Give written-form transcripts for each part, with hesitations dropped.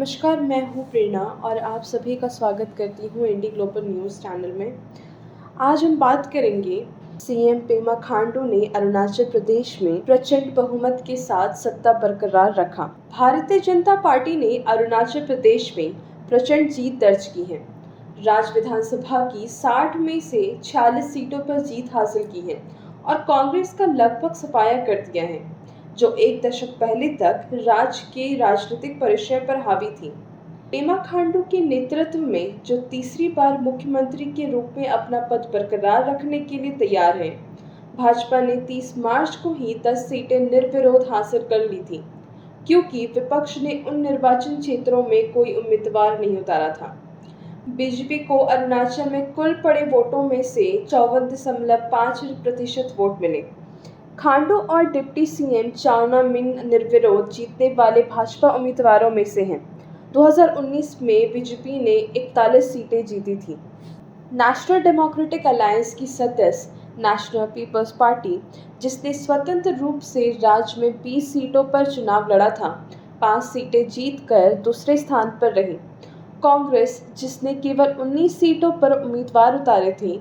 नमस्कार, मैं हूँ प्रेरणा और आप सभी का स्वागत करती हूँ इंडी ग्लोबल न्यूज़ चैनल में। आज हम बात करेंगे सीएम पेमा खांडू ने अरुणाचल प्रदेश में प्रचंड बहुमत के साथ सत्ता बरकरार रखा। भारतीय जनता पार्टी ने अरुणाचल प्रदेश में प्रचंड जीत दर्ज की है। राज्य विधानसभा की 60 में से 46 सीटों पर जीत हासिल की है और कांग्रेस का लगभग सफाया कर दिया है, जो एक दशक पहले तक राज्य के राजनीतिक परिसर पर हावी थी। पेमा खांडू के नेतृत्व में जो तीसरी बार मुख्यमंत्री के रूप में अपना पद बरकरार रखने के लिए तैयार है। भाजपा ने 30 मार्च को ही 10 सीटें निर्विरोध हासिल कर ली थी, क्योंकि विपक्ष ने उन निर्वाचन क्षेत्रों में कोई उम्मीदवार नहीं उतारा था। बीजेपी को अरुणाचल में कुल पड़े वोटों में से 54.5% वोट मिले। खांडू और डिप्टी सीएम चाउना मेन निर्विरोध जीतने वाले भाजपा उम्मीदवारों में से हैं। 2019 में बीजेपी ने 41 सीटें जीती थी। नेशनल डेमोक्रेटिक अलायंस की सदस्य नेशनल पीपल्स पार्टी, जिसने स्वतंत्र रूप से राज्य में 20 सीटों पर चुनाव लड़ा था, 5 सीटें जीतकर दूसरे स्थान पर रही। कांग्रेस, जिसने केवल 19 सीटों पर उम्मीदवार उतारे थे,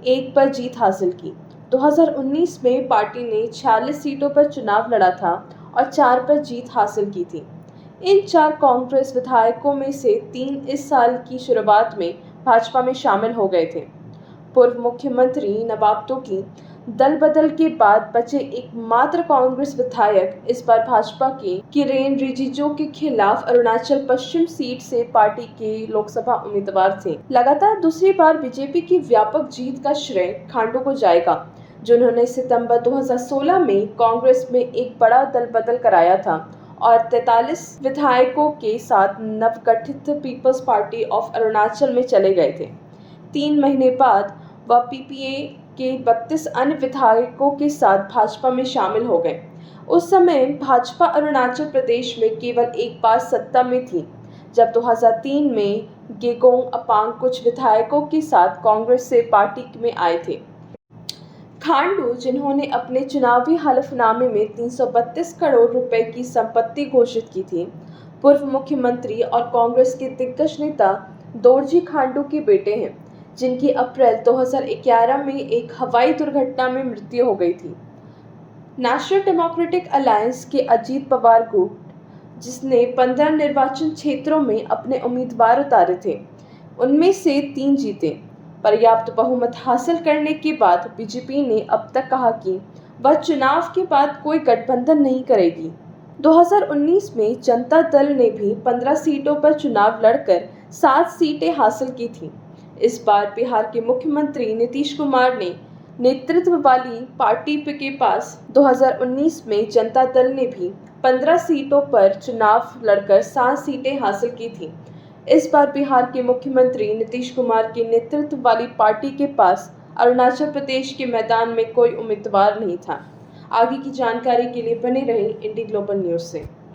1 पर जीत हासिल की। 2019 में पार्टी ने 46 सीटों पर चुनाव लड़ा था और 4 पर जीत हासिल की थी। इन 4 कांग्रेस विधायकों में से 3 इस साल की शुरुआत में भाजपा में शामिल हो गए थे। पूर्व मुख्यमंत्री नवाब तुकी दल बदल के बाद बचे एकमात्र कांग्रेस विधायक इस बार भाजपा के किरेन रिजिजू के खिलाफ अरुणाचल पश्चिम सीट से पार्टी के लोकसभा उम्मीदवार थे। लगातार दूसरी बार बीजेपी की व्यापक जीत का श्रेय खांडू को जाएगा, जिन्होंने सितंबर 2016 में कांग्रेस में एक बड़ा दल बदल कराया था और 43 विधायकों के साथ नवगठित पीपल्स पार्टी ऑफ अरुणाचल में चले गए थे। 3 महीने बाद वह पीपीए के 32 अन्य विधायकों के साथ भाजपा में शामिल हो गए। उस समय भाजपा अरुणाचल प्रदेश में केवल एक बार सत्ता में थी, जब 2003 में गेगोंग अपांग कुछ विधायकों के साथ कांग्रेस से पार्टी में आए थे। खांडू, जिन्होंने अपने चुनावी हलफनामे में 332 करोड़ रुपए की संपत्ति घोषित की थी, पूर्व मुख्यमंत्री और कांग्रेस के दिग्गज नेता दोरजी खांडू के बेटे हैं, जिनकी अप्रैल 2011 में एक हवाई दुर्घटना में मृत्यु हो गई थी। नेशनल डेमोक्रेटिक अलायंस के अजीत पवार गुट, जिसने 15 निर्वाचन क्षेत्रों में अपने उम्मीदवार उतारे थे, उनमें से 3 जीते। पर्याप्त बहुमत हासिल करने के बाद बीजेपी ने अब तक कहा कि वह चुनाव के बाद कोई गठबंधन नहीं करेगी। 2019 में जनता दल ने भी 15 सीटों पर चुनाव लड़कर 7 सीटें हासिल की थी। इस बार बिहार के मुख्यमंत्री नीतीश कुमार ने नेतृत्व वाली पार्टी के पास 2019 में जनता दल ने भी 15 सीटों पर चुनाव लड़कर 7 सीटें हासिल की थी। इस बार बिहार के मुख्यमंत्री नीतीश कुमार के नेतृत्व वाली पार्टी के पास अरुणाचल प्रदेश के मैदान में कोई उम्मीदवार नहीं था। आगे की जानकारी के लिए बने रहें इंडी ग्लोबल न्यूज़ से।